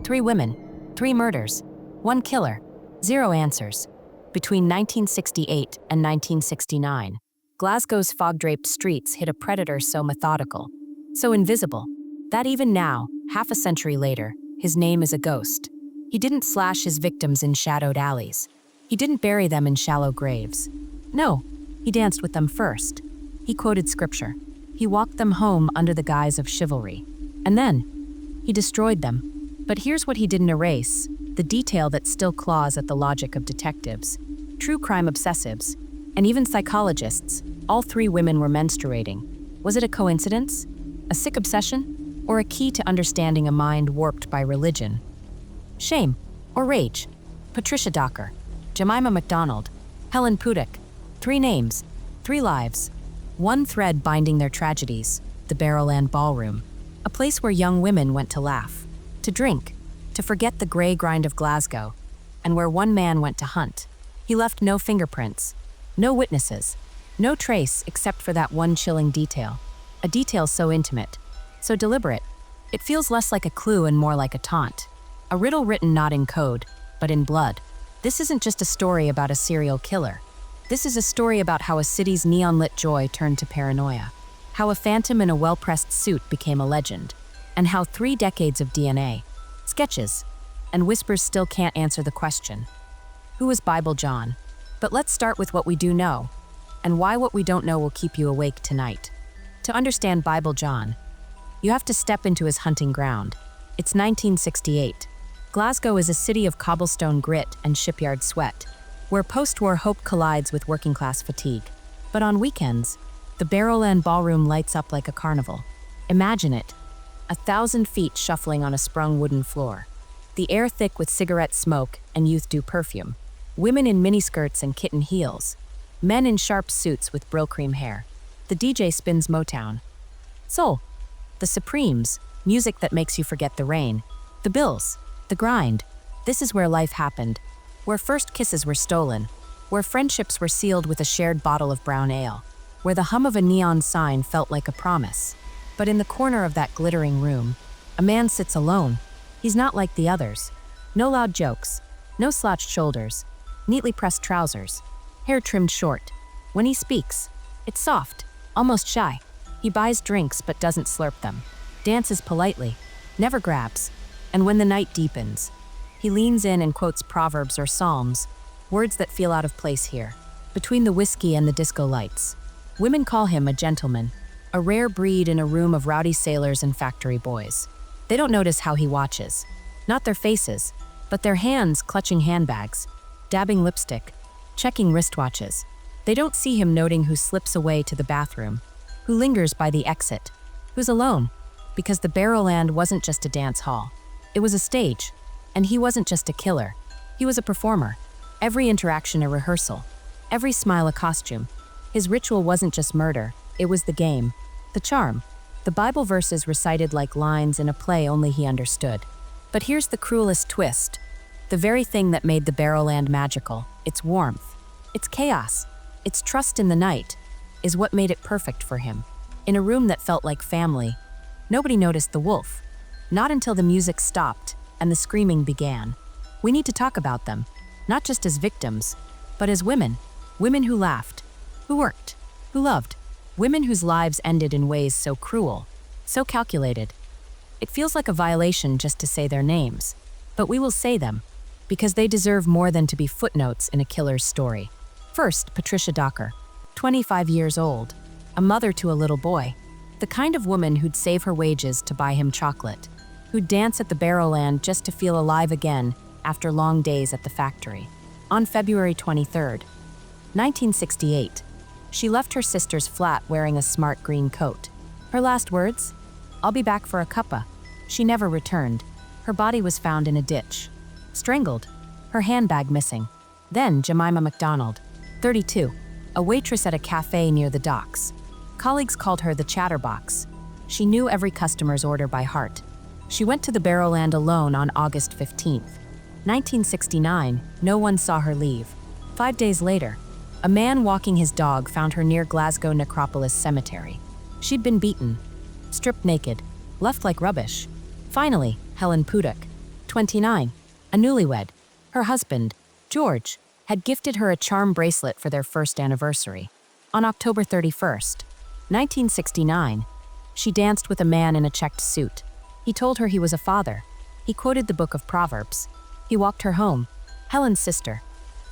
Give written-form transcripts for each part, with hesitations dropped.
3 women, 3 murders, 1 killer, 0 answers. Between 1968 and 1969, Glasgow's fog-draped streets hid a predator so methodical, so invisible, that even now, half a century later, his name is a ghost. He didn't slash his victims in shadowed alleys. He didn't bury them in shallow graves. No, he danced with them first. He quoted scripture. He walked them home under the guise of chivalry. And then, he destroyed them. But here's what he didn't erase, the detail that still claws at the logic of detectives, true crime obsessives, and even psychologists. All 3 women were menstruating. Was it a coincidence? A sick obsession? Or a key to understanding a mind warped by religion? Shame or rage? Patricia Docker, Jemima MacDonald, Helen Pudek. 3 names, 3 lives. 1 thread binding their tragedies, the Barrowland Ballroom. A place where young women went to laugh, to drink, to forget the gray grind of Glasgow, and where one man went to hunt. He left no fingerprints, no witnesses, no trace except for that one chilling detail. A detail so intimate, so deliberate, it feels less like a clue and more like a taunt. A riddle written not in code, but in blood. This isn't just a story about a serial killer. This is a story about how a city's neon-lit joy turned to paranoia, how a phantom in a well-pressed suit became a legend, and how 3 decades of DNA, sketches, and whispers still can't answer the question. Who was Bible John? But let's start with what we do know, and why what we don't know will keep you awake tonight. To understand Bible John, you have to step into his hunting ground. It's 1968. Glasgow is a city of cobblestone grit and shipyard sweat, where post-war hope collides with working-class fatigue. But on weekends, the Barrowland Ballroom lights up like a carnival. Imagine it, 1,000 feet shuffling on a sprung wooden floor, the air thick with cigarette smoke and youth-dew perfume, women in miniskirts and kitten heels, men in sharp suits with Brill-cream hair. The DJ spins Motown. Soul, the Supremes, music that makes you forget the rain, the bills, the grind. This is where life happened, where first kisses were stolen, where friendships were sealed with a shared bottle of brown ale, where the hum of a neon sign felt like a promise. But in the corner of that glittering room, a man sits alone. He's not like the others. No loud jokes, no slouched shoulders, neatly pressed trousers, hair trimmed short. When he speaks, it's soft, almost shy. He buys drinks but doesn't slurp them, dances politely, never grabs. And when the night deepens, he leans in and quotes proverbs or psalms, words that feel out of place here, between the whiskey and the disco lights. Women call him a gentleman, a rare breed in a room of rowdy sailors and factory boys. They don't notice how he watches, not their faces, but their hands clutching handbags, dabbing lipstick, checking wristwatches. They don't see him noting who slips away to the bathroom, who lingers by the exit, who's alone, because the Barrowland wasn't just a dance hall. It was a stage, and he wasn't just a killer. He was a performer. Every interaction a rehearsal, every smile a costume. His ritual wasn't just murder, it was the game, the charm, the Bible verses recited like lines in a play only he understood. But here's the cruelest twist. The very thing that made the Barrowland magical, its warmth, its chaos, its trust in the night, is what made it perfect for him. In a room that felt like family, nobody noticed the wolf. Not until the music stopped and the screaming began. We need to talk about them, not just as victims, but as women. Women who laughed, who worked, who loved. Women whose lives ended in ways so cruel, so calculated. It feels like a violation just to say their names, but we will say them, because they deserve more than to be footnotes in a killer's story. First, Patricia Docker, 25 years old, a mother to a little boy, the kind of woman who'd save her wages to buy him chocolate, who'd dance at the Barrowland just to feel alive again after long days at the factory. On February 23rd, 1968, she left her sister's flat wearing a smart green coat. Her last words? "I'll be back for a cuppa." She never returned. Her body was found in a ditch, strangled, her handbag missing. Then Jemima MacDonald, 32, a waitress at a cafe near the docks. Colleagues called her the chatterbox. She knew every customer's order by heart. She went to the Barrowland alone on August 15th. 1969, no one saw her leave. 5 days later, a man walking his dog found her near Glasgow Necropolis Cemetery. She'd been beaten, stripped naked, left like rubbish. Finally, Helen Pudek, 29. A newlywed. Her husband, George, had gifted her a charm bracelet for their first anniversary. On October 31st, 1969, she danced with a man in a checked suit. He told her he was a father. He quoted the book of Proverbs. He walked her home. Helen's sister,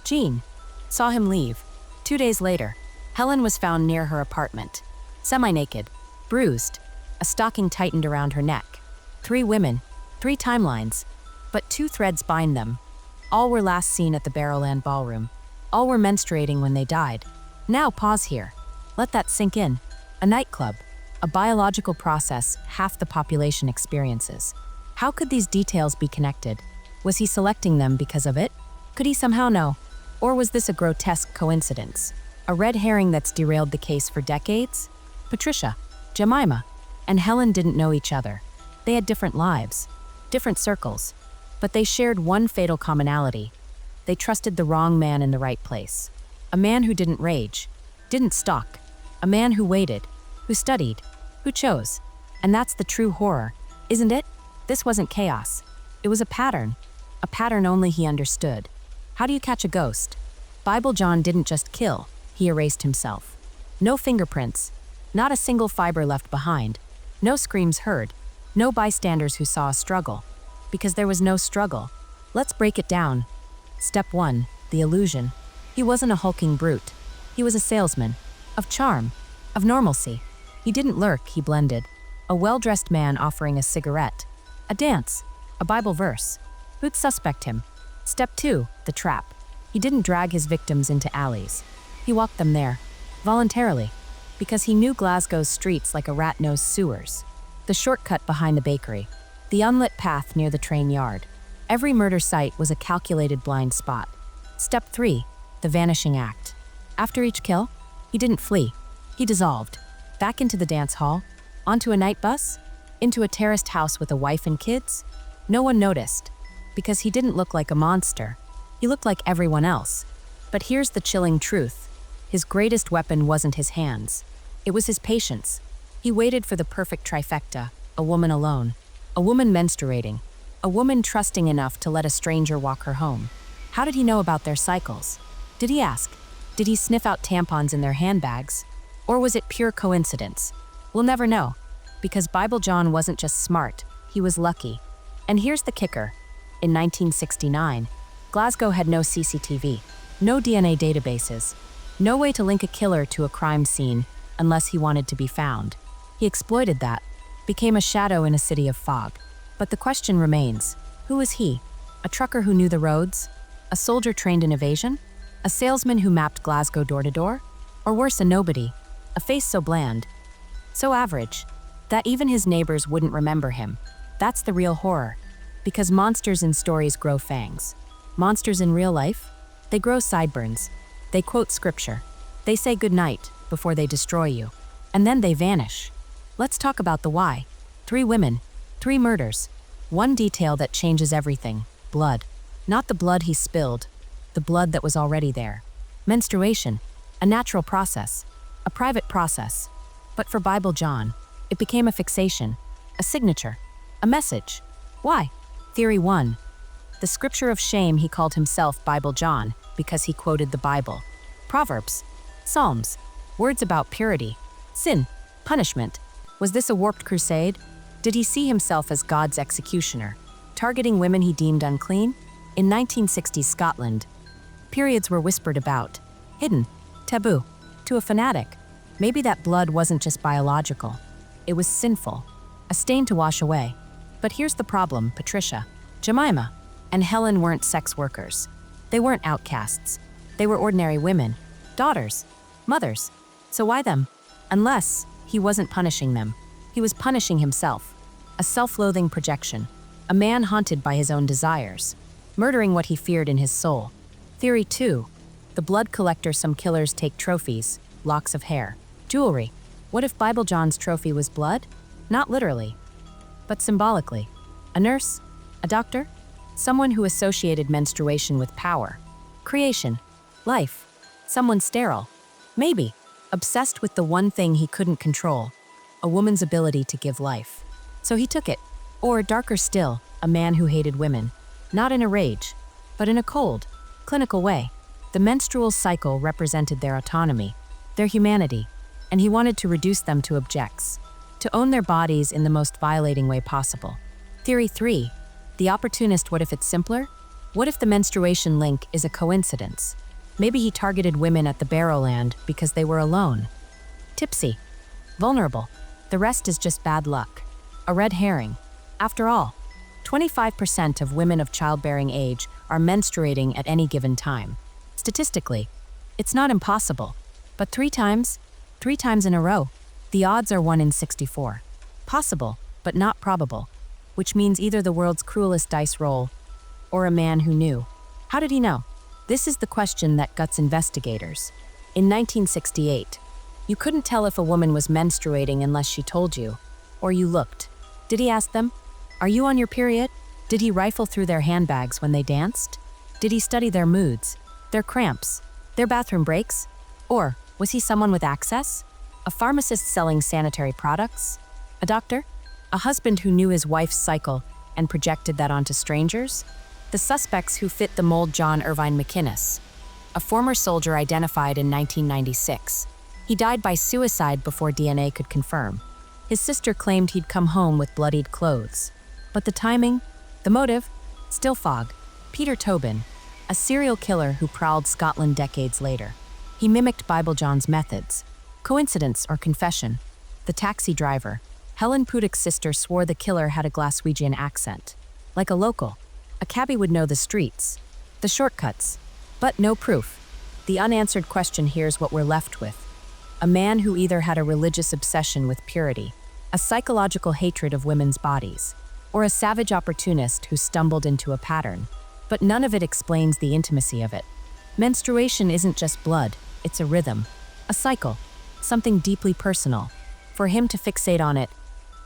Jean, saw him leave. 2 days later, Helen was found near her apartment, semi-naked, bruised, a stocking tightened around her neck. 3 women, 3 timelines, but 2 threads bind them. All were last seen at the Barrowland Ballroom. All were menstruating when they died. Now pause here. Let that sink in. A nightclub, a biological process half the population experiences. How could these details be connected? Was he selecting them because of it? Could he somehow know? Or was this a grotesque coincidence? A red herring that's derailed the case for decades? Patricia, Jemima, and Helen didn't know each other. They had different lives, different circles, but they shared one fatal commonality. They trusted the wrong man in the right place. A man who didn't rage, didn't stalk. A man who waited, who studied, who chose. And that's the true horror, isn't it? This wasn't chaos. It was a pattern only he understood. How do you catch a ghost? Bible John didn't just kill, he erased himself. No fingerprints, not a single fiber left behind, no screams heard, no bystanders who saw a struggle. Because there was no struggle. Let's break it down. Step 1, the illusion. He wasn't a hulking brute. He was a salesman. Of charm. Of normalcy. He didn't lurk, he blended. A well-dressed man offering a cigarette. A dance. A Bible verse. Who'd suspect him? Step 2, the trap. He didn't drag his victims into alleys. He walked them there. Voluntarily. Because he knew Glasgow's streets like a rat knows sewers. The shortcut behind the bakery. The unlit path near the train yard. Every murder site was a calculated blind spot. Step 3, the vanishing act. After each kill, he didn't flee. He dissolved. Back into the dance hall, onto a night bus, into a terraced house with a wife and kids. No one noticed, because he didn't look like a monster. He looked like everyone else. But here's the chilling truth. His greatest weapon wasn't his hands. It was his patience. He waited for the perfect trifecta, a woman alone. A woman menstruating. A woman trusting enough to let a stranger walk her home. How did he know about their cycles? Did he ask? Did he sniff out tampons in their handbags? Or was it pure coincidence? We'll never know. Because Bible John wasn't just smart, he was lucky. And here's the kicker. In 1969, Glasgow had no CCTV, no DNA databases, no way to link a killer to a crime scene unless he wanted to be found. He exploited that. Became a shadow in a city of fog. But the question remains, who was he? A trucker who knew the roads? A soldier trained in evasion? A salesman who mapped Glasgow door to door? Or worse, a nobody? A face so bland, so average, that even his neighbors wouldn't remember him. That's the real horror. Because monsters in stories grow fangs. Monsters in real life? They grow sideburns. They quote scripture. They say goodnight before they destroy you. And then they vanish. Let's talk about the why. 3 women, 3 murders. One detail that changes everything. Blood. Not the blood he spilled, the blood that was already there. Menstruation. A natural process. A private process. But for Bible John, it became a fixation. A signature. A message. Why? Theory 1. The scripture of shame he called himself Bible John because he quoted the Bible. Proverbs. Psalms. Words about purity. Sin. Punishment. Was this a warped crusade? Did he see himself as God's executioner, targeting women he deemed unclean? In 1960s Scotland, periods were whispered about, hidden, taboo. To a fanatic, maybe that blood wasn't just biological. It was sinful, a stain to wash away. But here's the problem, Patricia, Jemima, and Helen weren't sex workers. They weren't outcasts. They were ordinary women, daughters, mothers. So why them? Unless he wasn't punishing them. He was punishing himself. A self-loathing projection. A man haunted by his own desires. Murdering what he feared in his soul. Theory 2. The blood collector some killers take trophies, locks of hair, jewelry. What if Bible John's trophy was blood? Not literally, but symbolically. A nurse? A doctor? Someone who associated menstruation with power. Creation. Life. Someone sterile. Maybe. Obsessed with the one thing he couldn't control, a woman's ability to give life. So he took it. Or, darker still, a man who hated women, not in a rage, but in a cold, clinical way. The menstrual cycle represented their autonomy, their humanity, and he wanted to reduce them to objects, to own their bodies in the most violating way possible. Theory 3. The opportunist. What if it's simpler? What if the menstruation link is a coincidence? Maybe he targeted women at the Barrowland because they were alone, tipsy, vulnerable. The rest is just bad luck. A red herring. After all, 25% of women of childbearing age are menstruating at any given time. Statistically, it's not impossible, but three times in a row, the odds are 1 in 64. Possible, but not probable, which means either the world's cruelest dice roll or a man who knew. How did he know? This is the question that guts investigators. In 1968, you couldn't tell if a woman was menstruating unless she told you, or you looked. Did he ask them, "Are you on your period?" Did he rifle through their handbags when they danced? Did he study their moods, their cramps, their bathroom breaks? Or was he someone with access? A pharmacist selling sanitary products? A doctor? A husband who knew his wife's cycle and projected that onto strangers? The suspects who fit the mold: John Irvine McInnes, a former soldier identified in 1996. He died by suicide before DNA could confirm. His sister claimed he'd come home with bloodied clothes. But the timing, the motive, still fog. Peter Tobin, a serial killer who prowled Scotland decades later. He mimicked Bible John's methods. Coincidence or confession? The taxi driver, Helen Pudik's sister, swore the killer had a Glaswegian accent. Like a local, a cabbie would know the streets, the shortcuts, but no proof. The unanswered question here's what we're left with. A man who either had a religious obsession with purity, a psychological hatred of women's bodies, or a savage opportunist who stumbled into a pattern. But none of it explains the intimacy of it. Menstruation isn't just blood, it's a rhythm, a cycle, something deeply personal. For him to fixate on it,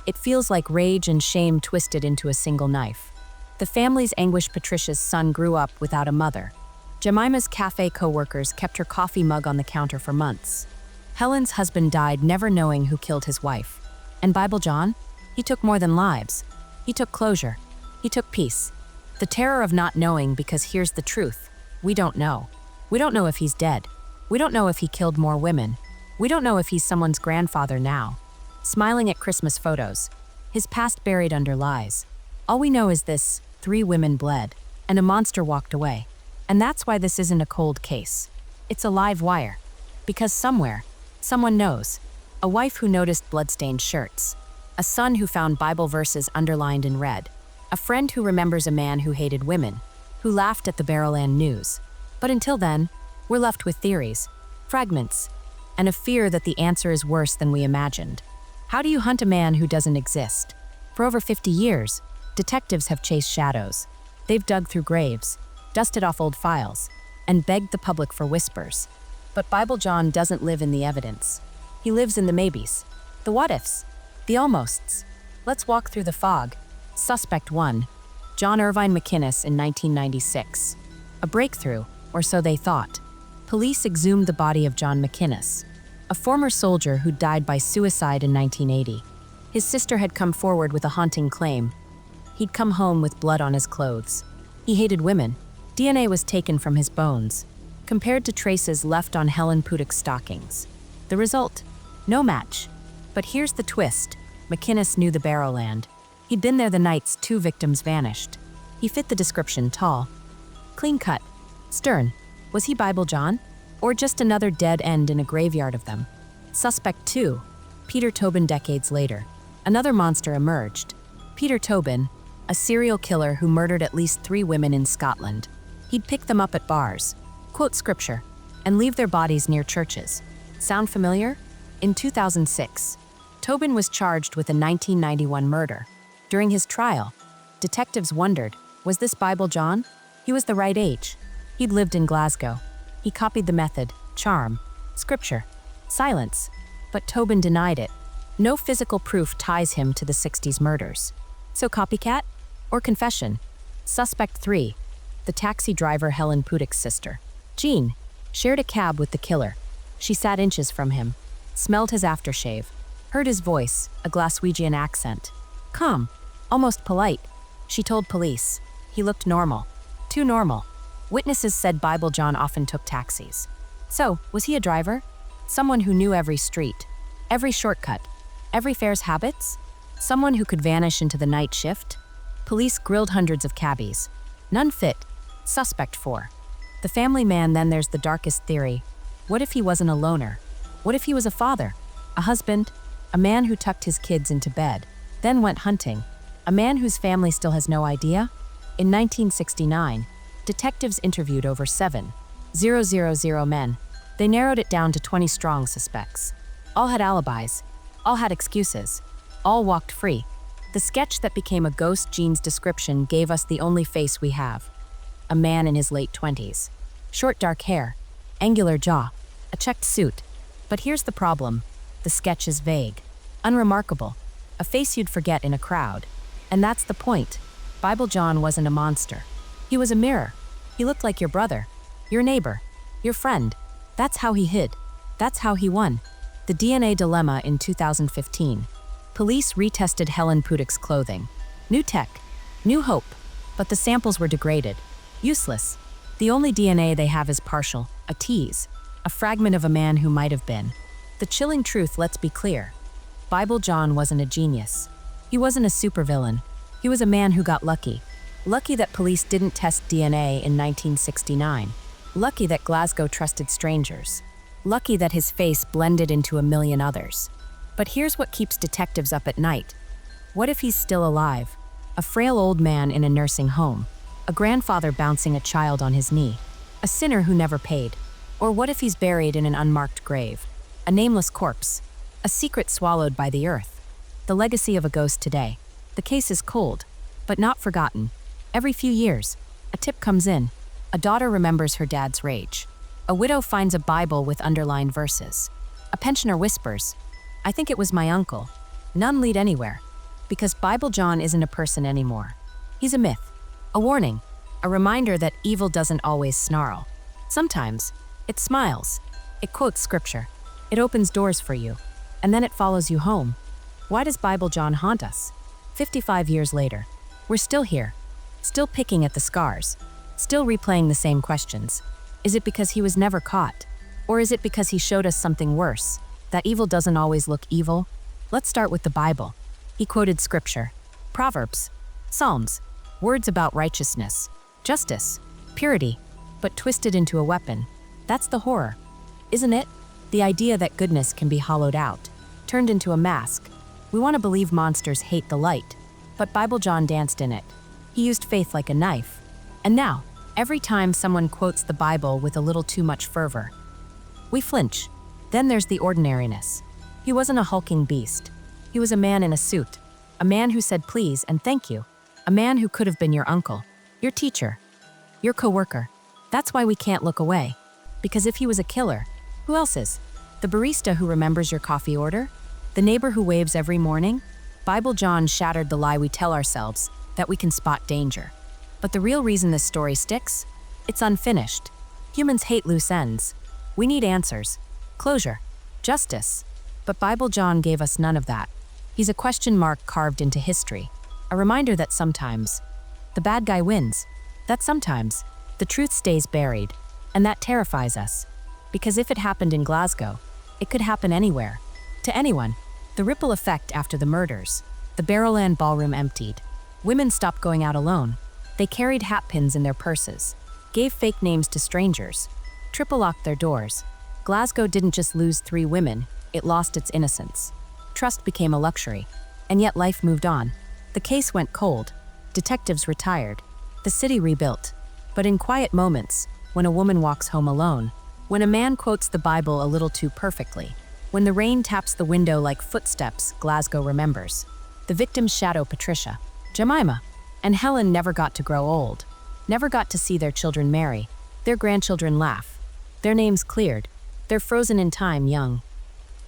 it feels like rage and shame twisted into a single knife. The family's anguished. Patricia's son grew up without a mother. Jemima's cafe co-workers kept her coffee mug on the counter for months. Helen's husband died never knowing who killed his wife. And Bible John? He took more than lives. He took closure. He took peace. The terror of not knowing, because here's the truth. We don't know. We don't know if he's dead. We don't know if he killed more women. We don't know if he's someone's grandfather now, smiling at Christmas photos, his past buried under lies. All we know is this: 3 women bled, and a monster walked away. And that's why this isn't a cold case. It's a live wire. Because somewhere, someone knows. A wife who noticed bloodstained shirts. A son who found Bible verses underlined in red. A friend who remembers a man who hated women, who laughed at the Barrowland news. But until then, we're left with theories, fragments, and a fear that the answer is worse than we imagined. How do you hunt a man who doesn't exist? For over 50 years, detectives have chased shadows. They've dug through graves, dusted off old files, and begged the public for whispers. But Bible John doesn't live in the evidence. He lives in the maybes, the what-ifs, the almosts. Let's walk through the fog. Suspect 1, John Irvine McInnes in 1996. A breakthrough, or so they thought. Police exhumed the body of John McInnes, a former soldier who died by suicide in 1980. His sister had come forward with a haunting claim. He'd come home with blood on his clothes. He hated women. DNA was taken from his bones, compared to traces left on Helen Pudik's stockings. The result? No match. But here's the twist. McInnes knew the Barrowland. He'd been there the nights 2 victims vanished. He fit the description: tall, clean-cut, stern. Was he Bible John? Or just another dead end in a graveyard of them? Suspect 2, Peter Tobin. Decades later, another monster emerged. Peter Tobin, a serial killer who murdered at least 3 women in Scotland. He'd pick them up at bars, quote scripture, and leave their bodies near churches. Sound familiar? In 2006, Tobin was charged with a 1991 murder. During his trial, detectives wondered, was this Bible John? He was the right age. He'd lived in Glasgow. He copied the method: charm, scripture, silence. But Tobin denied it. No physical proof ties him to the 60s murders. So copycat or confession? Suspect 3, the taxi driver Helen Pudik's sister. Jean shared a cab with the killer. She sat inches from him, smelled his aftershave, heard his voice, a Glaswegian accent. Calm, almost polite. She told police. He looked normal. Too normal. Witnesses said Bible John often took taxis. So, was he a driver? Someone who knew every street, every shortcut, every fare's habits? Someone who could vanish into the night shift? Police grilled hundreds of cabbies. None fit. Suspect 4. The family man. Then there's the darkest theory. What if he wasn't a loner? What if he was a father? A husband? A man who tucked his kids into bed, then went hunting? A man whose family still has no idea? In 1969, detectives interviewed over 7,000 men. They narrowed it down to 20 strong suspects. All had alibis. All had excuses. All walked free. The sketch that became a ghost Gene's description gave us the only face we have. A man in his late 20s. Short dark hair. Angular jaw. A checked suit. But here's the problem. The sketch is vague. Unremarkable. A face you'd forget in a crowd. And that's the point. Bible John wasn't a monster. He was a mirror. He looked like your brother. Your neighbor. Your friend. That's how he hid. That's how he won. The DNA dilemma in 2015. Police retested Helen Pudik's clothing. New tech. New hope. But the samples were degraded. Useless. The only DNA they have is partial, a tease, a fragment of a man who might have been. The chilling truth, let's be clear. Bible John wasn't a genius. He wasn't a supervillain. He was a man who got lucky. Lucky that police didn't test DNA in 1969. Lucky that Glasgow trusted strangers. Lucky that his face blended into a million others. But here's what keeps detectives up at night. What if he's still alive? A frail old man in a nursing home. A grandfather bouncing a child on his knee. A sinner who never paid. Or what if he's buried in an unmarked grave? A nameless corpse. A secret swallowed by the earth. The legacy of a ghost today. The case is cold, but not forgotten. Every few years, a tip comes in. A daughter remembers her dad's rage. A widow finds a Bible with underlined verses. A pensioner whispers, "I think it was my uncle." None lead anywhere, because Bible John isn't a person anymore. He's a myth, a warning, a reminder that evil doesn't always snarl. Sometimes, it smiles, it quotes scripture, it opens doors for you, and then it follows you home. Why does Bible John haunt us? 55 years later, we're still here, still picking at the scars, still replaying the same questions. Is it because he was never caught? Or is it because he showed us something worse, that evil doesn't always look evil? Let's start with the Bible. He quoted scripture, Proverbs, Psalms, words about righteousness, justice, purity, but twisted into a weapon. That's the horror, isn't it? The idea that goodness can be hollowed out, turned into a mask. We want to believe monsters hate the light, but Bible John danced in it. He used faith like a knife. And now, every time someone quotes the Bible with a little too much fervor, we flinch. Then there's the ordinariness. He wasn't a hulking beast. He was a man in a suit, a man who said please and thank you, a man who could have been your uncle, your teacher, your coworker. That's why we can't look away. Because if he was a killer, who else is? The barista who remembers your coffee order? The neighbor who waves every morning? Bible John shattered the lie we tell ourselves, that we can spot danger. But the real reason this story sticks? It's unfinished. Humans hate loose ends. We need answers, closure, justice. But Bible John gave us none of that. He's a question mark carved into history, a reminder that sometimes the bad guy wins, that sometimes the truth stays buried, and that terrifies us. Because if it happened in Glasgow, it could happen anywhere, to anyone. The ripple effect after the murders, the Barrowland ballroom emptied. Women stopped going out alone. They carried hat pins in their purses, gave fake names to strangers, triple-locked their doors. Glasgow didn't just lose 3 women, it lost its innocence. Trust became a luxury, and yet life moved on. The case went cold, detectives retired, the city rebuilt. But in quiet moments, when a woman walks home alone, when a man quotes the Bible a little too perfectly, when the rain taps the window like footsteps, Glasgow remembers. The victims shadow Patricia, Jemima, and Helen never got to grow old, never got to see their children marry, their grandchildren laugh, their names cleared, they're frozen in time young,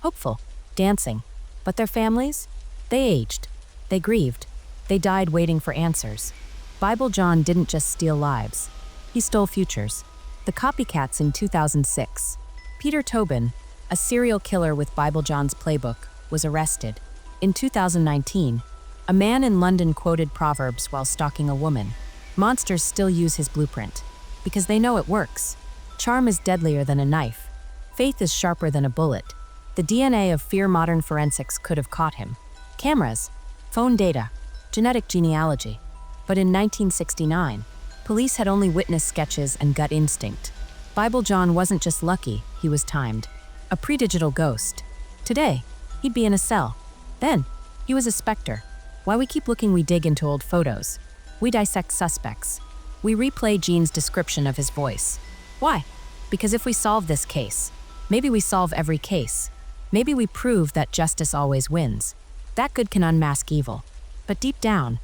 hopeful, dancing. But their families? They aged, they grieved, they died waiting for answers. Bible John didn't just steal lives, he stole futures. The copycats in 2006. Peter Tobin, a serial killer with Bible John's playbook, was arrested. In 2019, A man in London quoted Proverbs while stalking a woman. Monsters still use his blueprint, because they know it works. Charm is deadlier than a knife. Faith is sharper than a bullet. The DNA of fear modern forensics could have caught him. Cameras, phone data, genetic genealogy. But in 1969, police had only witness sketches and gut instinct. Bible John wasn't just lucky, he was timed. A pre-digital ghost. Today, he'd be in a cell. Then, he was a specter. While we keep looking, we dig into old photos. We dissect suspects. We replay Gene's description of his voice. Why? Because if we solve this case, maybe we solve every case. Maybe we prove that justice always wins. That good can unmask evil. But deep down,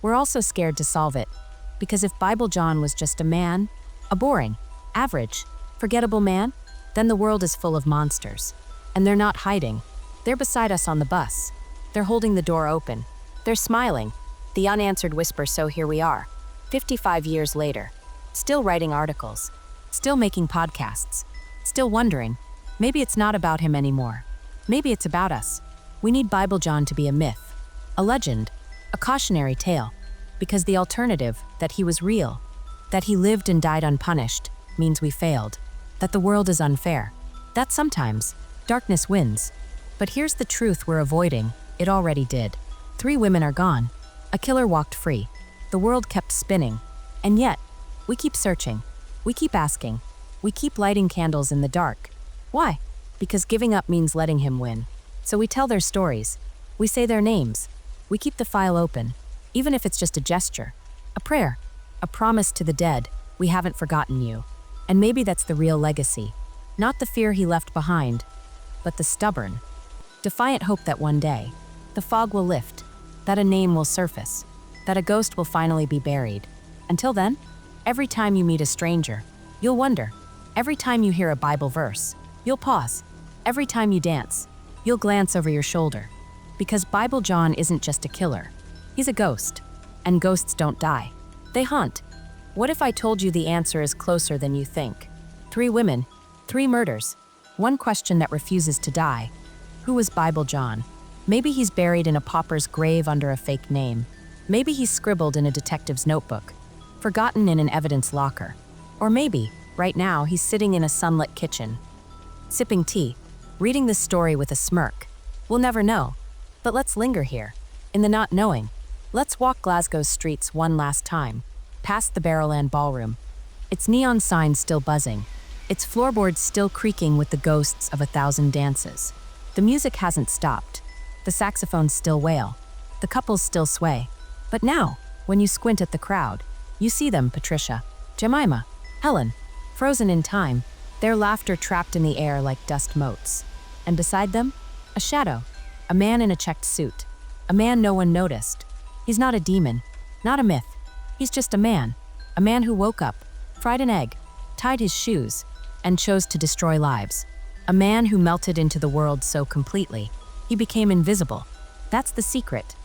we're also scared to solve it. Because if Bible John was just a man, a boring, average, forgettable man, then the world is full of monsters. And they're not hiding. They're beside us on the bus. They're holding the door open. They're smiling. The unanswered whisper, so here we are, 55 years later, still writing articles, still making podcasts, still wondering, maybe it's not about him anymore. Maybe it's about us. We need Bible John to be a myth, a legend, a cautionary tale, because the alternative, that he was real, that he lived and died unpunished, means we failed, that the world is unfair, that sometimes darkness wins. But here's the truth we're avoiding. It already did. 3 women are gone. A killer walked free. The world kept spinning. And yet, we keep searching. We keep asking. We keep lighting candles in the dark. Why? Because giving up means letting him win. So we tell their stories. We say their names. We keep the file open, even if it's just a gesture, a prayer, a promise to the dead, we haven't forgotten you. And maybe that's the real legacy. Not the fear he left behind, but the stubborn, defiant hope that one day, the fog will lift, that a name will surface, that a ghost will finally be buried. Until then, every time you meet a stranger, you'll wonder. Every time you hear a Bible verse, you'll pause. Every time you dance, you'll glance over your shoulder. Because Bible John isn't just a killer. He's a ghost. And ghosts don't die. They haunt. What if I told you the answer is closer than you think? 3 women, 3 murders, 1 question that refuses to die. Who was Bible John? Maybe he's buried in a pauper's grave under a fake name. Maybe he's scribbled in a detective's notebook, forgotten in an evidence locker. Or maybe, right now, he's sitting in a sunlit kitchen, sipping tea, reading this story with a smirk. We'll never know. But let's linger here, in the not knowing. Let's walk Glasgow's streets one last time, past the Barrowland Ballroom. Its neon signs still buzzing, its floorboards still creaking with the ghosts of 1,000 dances. The music hasn't stopped. The saxophones still wail. The couples still sway. But now, when you squint at the crowd, you see them, Patricia, Jemima, Helen, frozen in time, their laughter trapped in the air like dust motes. And beside them, a shadow, a man in a checked suit, a man no one noticed. He's not a demon, not a myth. He's just a man who woke up, fried an egg, tied his shoes, and chose to destroy lives. A man who melted into the world so completely, he became invisible. That's the secret,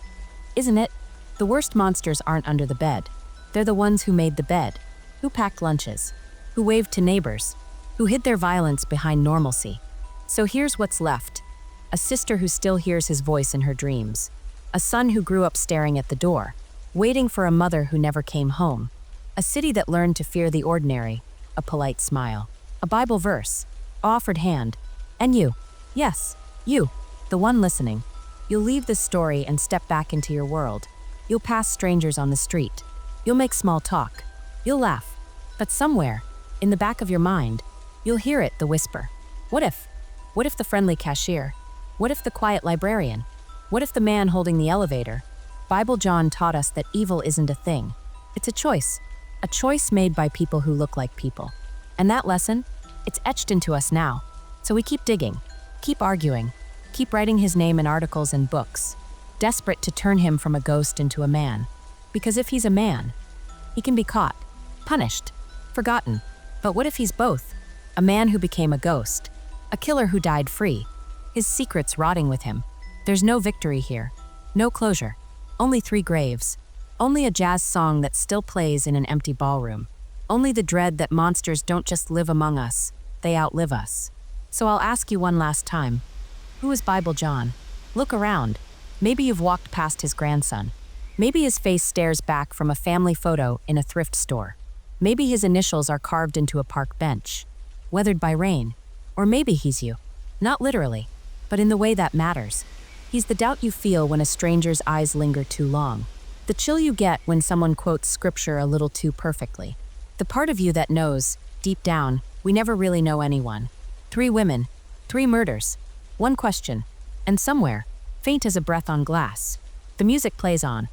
isn't it? The worst monsters aren't under the bed. They're the ones who made the bed, who packed lunches, who waved to neighbors, who hid their violence behind normalcy. So here's what's left. A sister who still hears his voice in her dreams. A son who grew up staring at the door, waiting for a mother who never came home. A city that learned to fear the ordinary, a polite smile, a Bible verse, offered hand. And you, yes, you, the one listening. You'll leave this story and step back into your world. You'll pass strangers on the street. You'll make small talk. You'll laugh. But somewhere, in the back of your mind, you'll hear it, the whisper. What if? What if the friendly cashier? What if the quiet librarian? What if the man holding the elevator? Bible John taught us that evil isn't a thing. It's a choice made by people who look like people. And that lesson, it's etched into us now. So we keep digging, keep arguing, keep writing his name in articles and books, desperate to turn him from a ghost into a man. Because if he's a man, he can be caught, punished, forgotten. But what if he's both? A man who became a ghost, a killer who died free, his secrets rotting with him. There's no victory here, no closure, only 3 graves, only a jazz song that still plays in an empty ballroom, only the dread that monsters don't just live among us, they outlive us. So I'll ask you one last time, who is Bible John? Look around. Maybe you've walked past his grandson. Maybe his face stares back from a family photo in a thrift store. Maybe his initials are carved into a park bench, weathered by rain. Or maybe he's you. Not literally, but in the way that matters. He's the doubt you feel when a stranger's eyes linger too long. The chill you get when someone quotes scripture a little too perfectly. The part of you that knows, deep down, we never really know anyone. 3 women, 3 murders, 1 question, and somewhere, faint as a breath on glass, the music plays on.